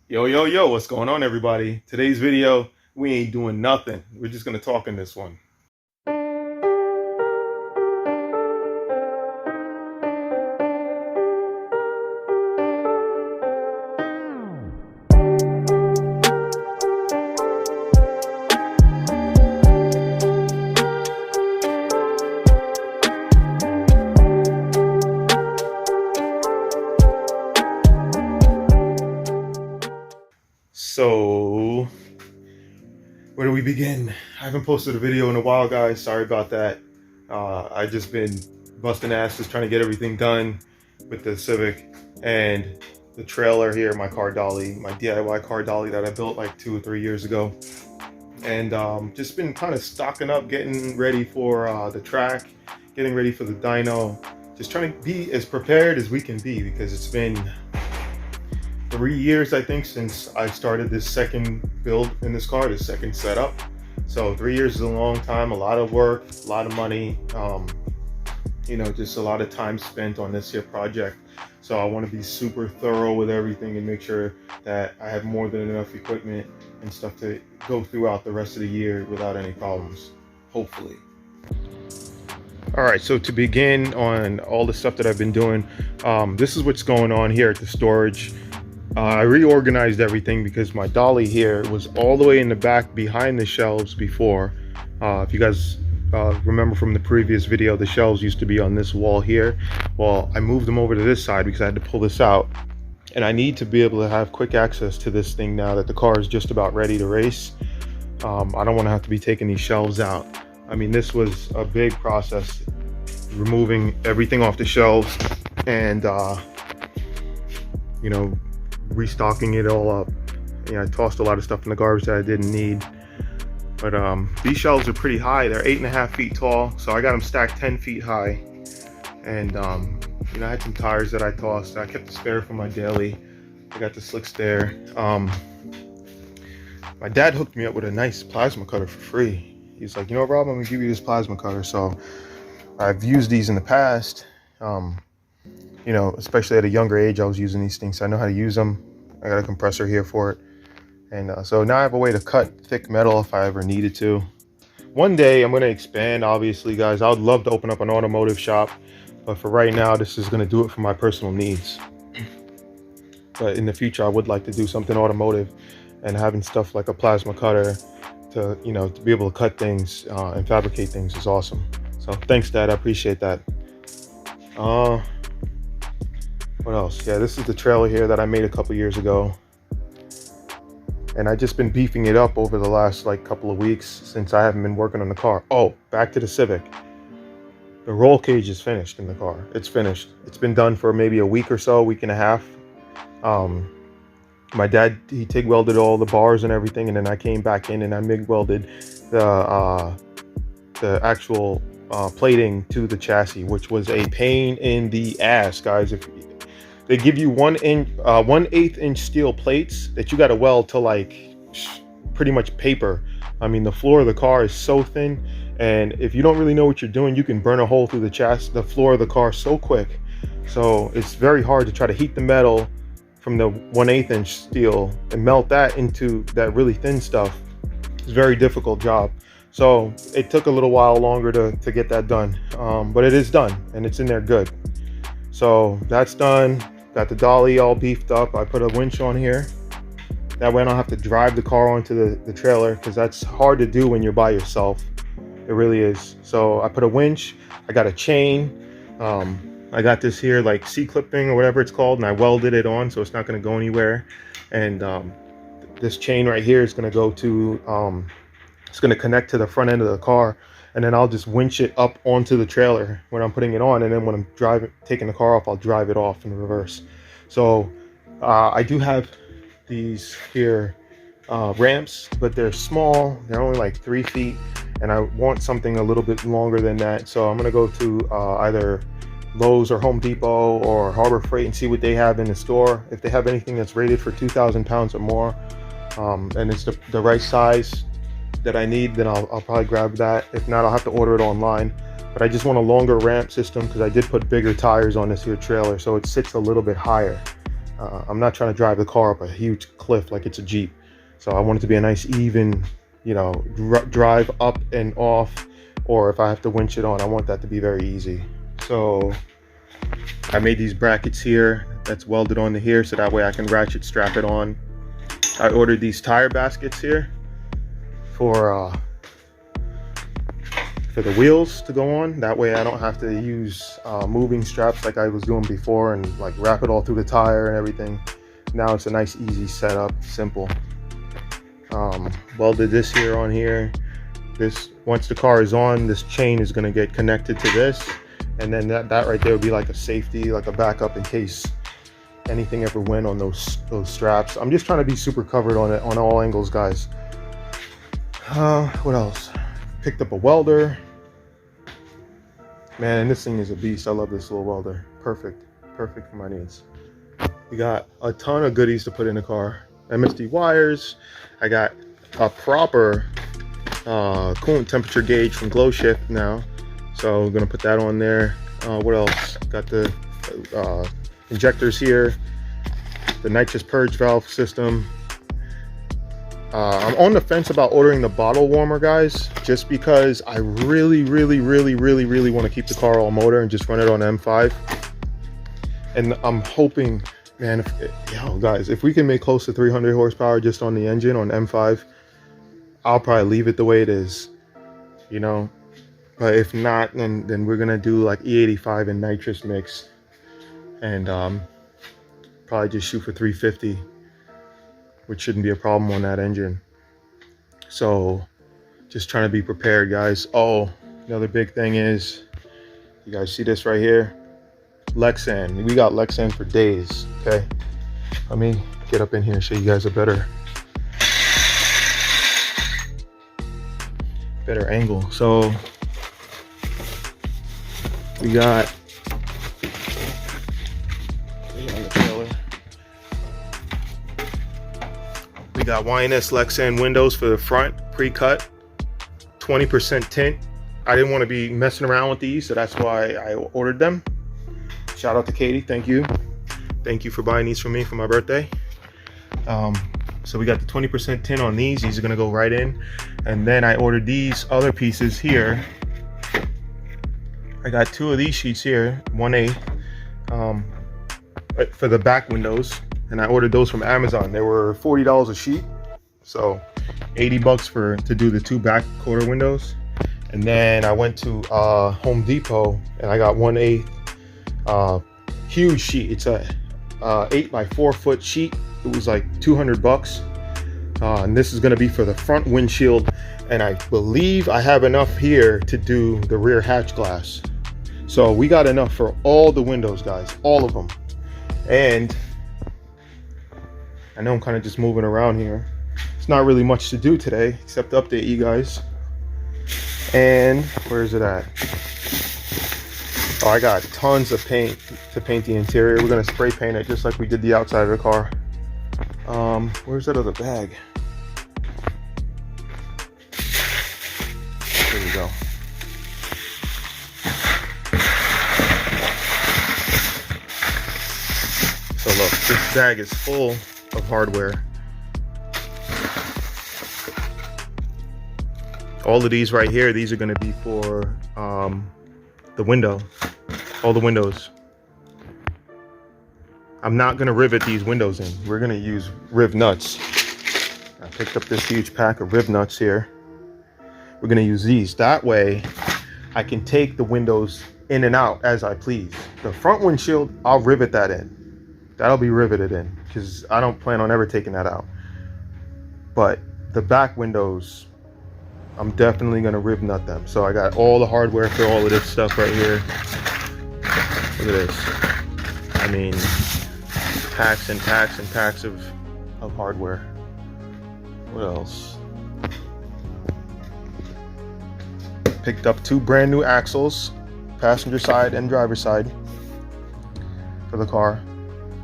Yo, what's going on, everybody? Today's video, we ain't doing nothing. We're just gonna talk in this one. So, where do we begin? I haven't posted a video in a while, guys. Sorry about that. I just been busting asses trying to get everything done with the Civic and the trailer here, my car dolly, my DIY car dolly that I built like 2 or 3 years ago. And just been kind of stocking up, getting ready for the track, getting ready for the dyno, just trying to be as prepared as we can be, because it's been 3 years, I think, since I started this second build in this car, this second setup. So 3 years is a long time, a lot of work, a lot of money, just a lot of time spent on this here project. So I want to be super thorough with everything and make sure that I have more than enough equipment and stuff to go throughout the rest of the year without any problems, hopefully. All right, so to begin on all the stuff that I've been doing, this is what's going on here at the storage. I reorganized everything because my dolly here was all the way in the back behind the shelves before. If you guys remember from the previous video, the shelves used to be on this wall here. Well, I moved them over to this side because I had to pull this out. And I need to be able to have quick access to this thing now that the car is just about ready to race. I don't want to have to be taking these shelves out. I mean, this was a big process, removing everything off the shelves and, restocking it all up. I tossed a lot of stuff in the garbage that I didn't need. But these shelves are pretty high. They're 8.5 feet tall, so I got them stacked 10 feet high. And I had some tires that I tossed. I kept the spare for my daily. I got the slicks there. My dad hooked me up with a nice plasma cutter for free. He's like, Rob, I'm gonna give you this plasma cutter. So I've used these in the past. Especially at a younger age, I was using these things, so I know how to use them. I got a compressor here for it. And so now I have a way to cut thick metal if I ever needed to. One day I'm going to expand, obviously, guys. I would love to open up an automotive shop, but for right now, this is going to do it for my personal needs. But in the future, I would like to do something automotive, and having stuff like a plasma cutter to, to be able to cut things and fabricate things is awesome. So thanks, Dad. I appreciate that. What else? Yeah, this is the trailer here that I made a couple years ago. And I've just been beefing it up over the last couple of weeks since I haven't been working on the car. Oh, back to the Civic. The roll cage is finished in the car. It's finished. It's been done for maybe a week or so, week and a half. My dad, he TIG welded all the bars and everything, and then I came back in and I MIG welded the actual plating to the chassis, which was a pain in the ass, guys. They give you 1/8 inch steel plates that you got to weld to pretty much paper. I mean, the floor of the car is so thin, and if you don't really know what you're doing, you can burn a hole through the floor of the car so quick. So it's very hard to try to heat the metal from the 1/8 inch steel and melt that into that really thin stuff. It's a very difficult job. So it took a little while longer to get that done, but it is done and it's in there good. So that's done. Got the dolly all beefed up. I put a winch on here. That way I don't have to drive the car onto the trailer, because that's hard to do when you're by yourself. It really is. So I put a winch. I got a chain. I got this here C-clip thing or whatever it's called, and I welded it on so it's not going to go anywhere. And this chain right here is going to go to, it's going to connect to the front end of the car. And then I'll just winch it up onto the trailer when I'm putting it on, and then when I'm taking the car off, I'll drive it off in reverse. So I do have these here ramps, but they're small. They're only 3 feet, and I want something a little bit longer than that. So I'm gonna go to either Lowe's or Home Depot or Harbor Freight and see what they have in the store. If they have anything that's rated for 2,000 pounds or more, and it's the right size that I need, then I'll probably grab that. If not, I'll have to order it online. But I just want a longer ramp system because I did put bigger tires on this here trailer, so it sits a little bit higher. I'm not trying to drive the car up a huge cliff like it's a Jeep. So I want it to be a nice even, you know, drive up and off, or if I have to winch it on, I want that to be very easy. So I made these brackets here that's welded onto here, so that way I can ratchet strap it on. I ordered these tire baskets here for the wheels to go on. That way I don't have to use moving straps like I was doing before and like wrap it all through the tire and everything. Now it's a nice easy setup, simple. Welded this here on here. This, once the car is on, this chain is going to get connected to this, and then that right there would be like a safety, like a backup in case anything ever went on those straps. I'm just trying to be super covered on it on all angles, guys. What else? Picked up a welder. Man, this thing is a beast. I love this little welder. Perfect for my needs. We got a ton of goodies to put in the car. MSD wires. I got a proper coolant temperature gauge from Glow Shift now, so we're gonna put that on there. What else? Got the injectors here, the nitrous purge valve system. I'm on the fence about ordering the bottle warmer, guys, just because I really want to keep the car all motor and just run it on M5. And I'm hoping, man, guys, if we can make close to 300 horsepower just on the engine on M5, I'll probably leave it the way it is, you know. But if not, then we're gonna do like E85 and nitrous mix, and probably just shoot for 350, which shouldn't be a problem on that engine. So just trying to be prepared, guys. Oh, another big thing is, you guys see this right here? Lexan. We got Lexan for days, okay? Let me get up in here and show you guys a better angle. So we got YNS Lexan windows for the front, pre-cut, 20% tint. I didn't want to be messing around with these, so that's why I ordered them. Shout out to Katie, thank you for buying these for me for my birthday. So we got the 20% tint on these. These are gonna go right in. And then I ordered these other pieces here. I got 2 of these sheets here, 1/8, for the back windows. And I ordered those from Amazon. They were $40 a sheet. So 80 bucks to do the 2 back quarter windows. And then I went to Home Depot and I got 1/8 huge sheet. It's a 8 by 4 foot sheet. It was like 200 bucks. And this is gonna be for the front windshield. And I believe I have enough here to do the rear hatch glass. So we got enough for all the windows, guys, all of them. And I know I'm kind of just moving around here. It's not really much to do today, except to update you guys. And where is it at? Oh, I got tons of paint to paint the interior. We're gonna spray paint it just like we did the outside of the car. Where's that other bag? There we go. So look, this bag is full of hardware. All of these right here, these are going to be for the window, all the windows. I'm not going to rivet these windows in. We're going to use riv nuts. I picked up this huge pack of riv nuts here. We're going to use these. That way I can take the windows in and out as I please. The front windshield, I'll rivet that in. That'll be riveted in because I don't plan on ever taking that out. But the back windows, I'm definitely gonna riv nut them. So I got all the hardware for all of this stuff right here. Look at this. I mean, packs and packs and packs of hardware. What else? Picked up 2 brand new axles, passenger side and driver side for the car.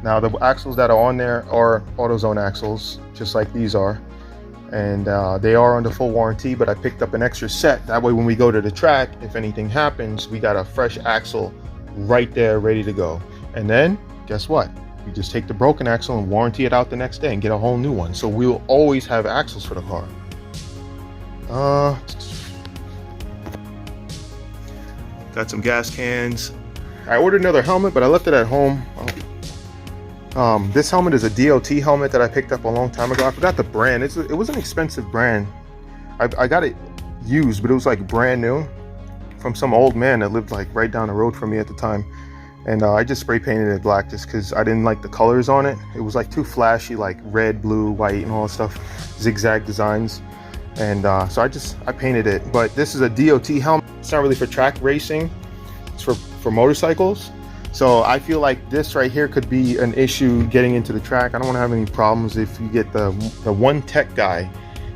Now the axles that are on there are AutoZone axles, just like these are. And they are under full warranty, but I picked up an extra set. That way when we go to the track, if anything happens, we got a fresh axle right there ready to go. And then, guess what? You just take the broken axle and warranty it out the next day and get a whole new one. So we'll always have axles for the car. Got some gas cans. I ordered another helmet, but I left it at home. This helmet is a DOT helmet that I picked up a long time ago. I forgot the brand. It was an expensive brand. I got it used, but it was like brand new from some old man that lived like right down the road from me at the time. And I just spray painted it black just because I didn't like the colors on it. It was like too flashy, like red, blue, white, and all that stuff, zigzag designs. And so I painted it. But this is a DOT helmet. It's not really for track racing. It's for motorcycles. So I feel like this right here could be an issue getting into the track. I don't want to have any problems if you get the one tech guy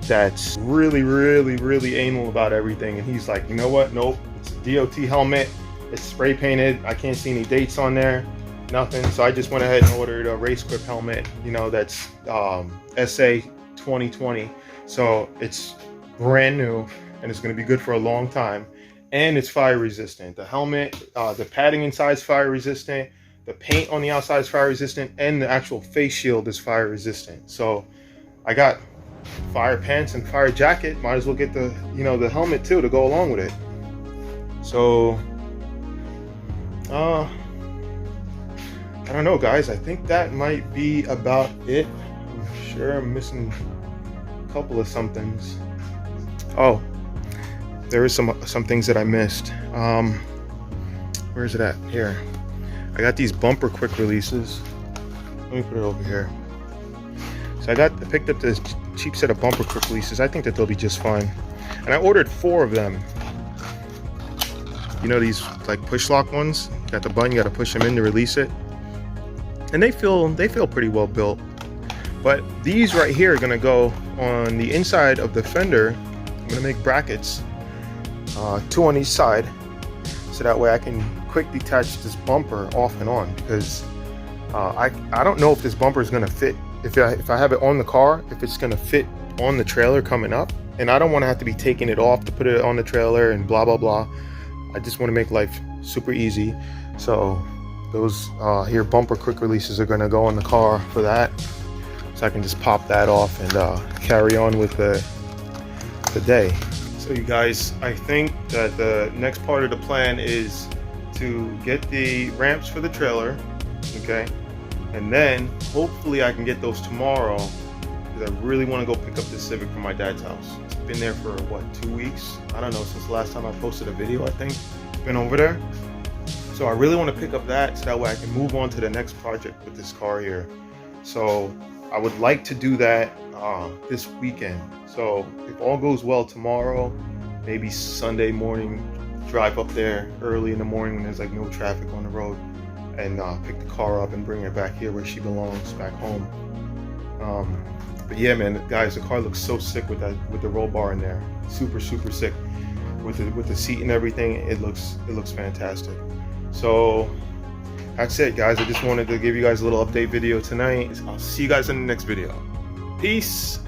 that's really, really, really anal about everything. And he's like, you know what? Nope, it's a DOT helmet. It's spray painted. I can't see any dates on there, nothing. So I just went ahead and ordered a race grip helmet, you know, that's SA 2020. So it's brand new and it's going to be good for a long time. And it's fire resistant. The helmet, the padding inside is fire resistant. The paint on the outside is fire resistant, and the actual face shield is fire resistant. So I got fire pants and fire jacket. Might as well get the, you know, the helmet too to go along with it. So I don't know, guys. I think that might be about it. I'm sure I'm missing a couple of somethings. Oh, there is some things that I missed. Where is it at? Here. I got these bumper quick releases. Let me put it over here. So I picked up this cheap set of bumper quick releases. I think that they'll be just fine. And I ordered 4 of them. You know, these like push lock ones. You got the button, you got to push them in to release it. And they feel pretty well built. But these right here are gonna go on the inside of the fender. I'm gonna make brackets, 2 on each side, so that way I can quick detach this bumper off and on, because I don't know if this bumper is gonna fit, if I have it on the car, if it's gonna fit on the trailer coming up, and I don't want to have to be taking it off to put it on the trailer and blah blah blah. I just want to make life super easy. So those here bumper quick releases are gonna go on the car for that, so I can just pop that off and carry on with the day. So you guys, I think that the next part of the plan is to get the ramps for the trailer, okay? And then hopefully I can get those tomorrow, because I really want to go pick up the Civic from my dad's house. It's been there for what, 2 weeks? I don't know, since the last time I posted a video, I think. Been over there. So I really want to pick up that, so that way I can move on to the next project with this car here. So I would like to do that this weekend. So if all goes well tomorrow, maybe Sunday morning, drive up there early in the morning when there's like no traffic on the road, and pick the car up and bring it back here where she belongs, back home. But yeah, man, guys, the car looks so sick with the roll bar in there. Super sick with the seat and everything. It looks fantastic. So that's it, guys. I just wanted to give you guys a little update video tonight. I'll see you guys in the next video. Peace.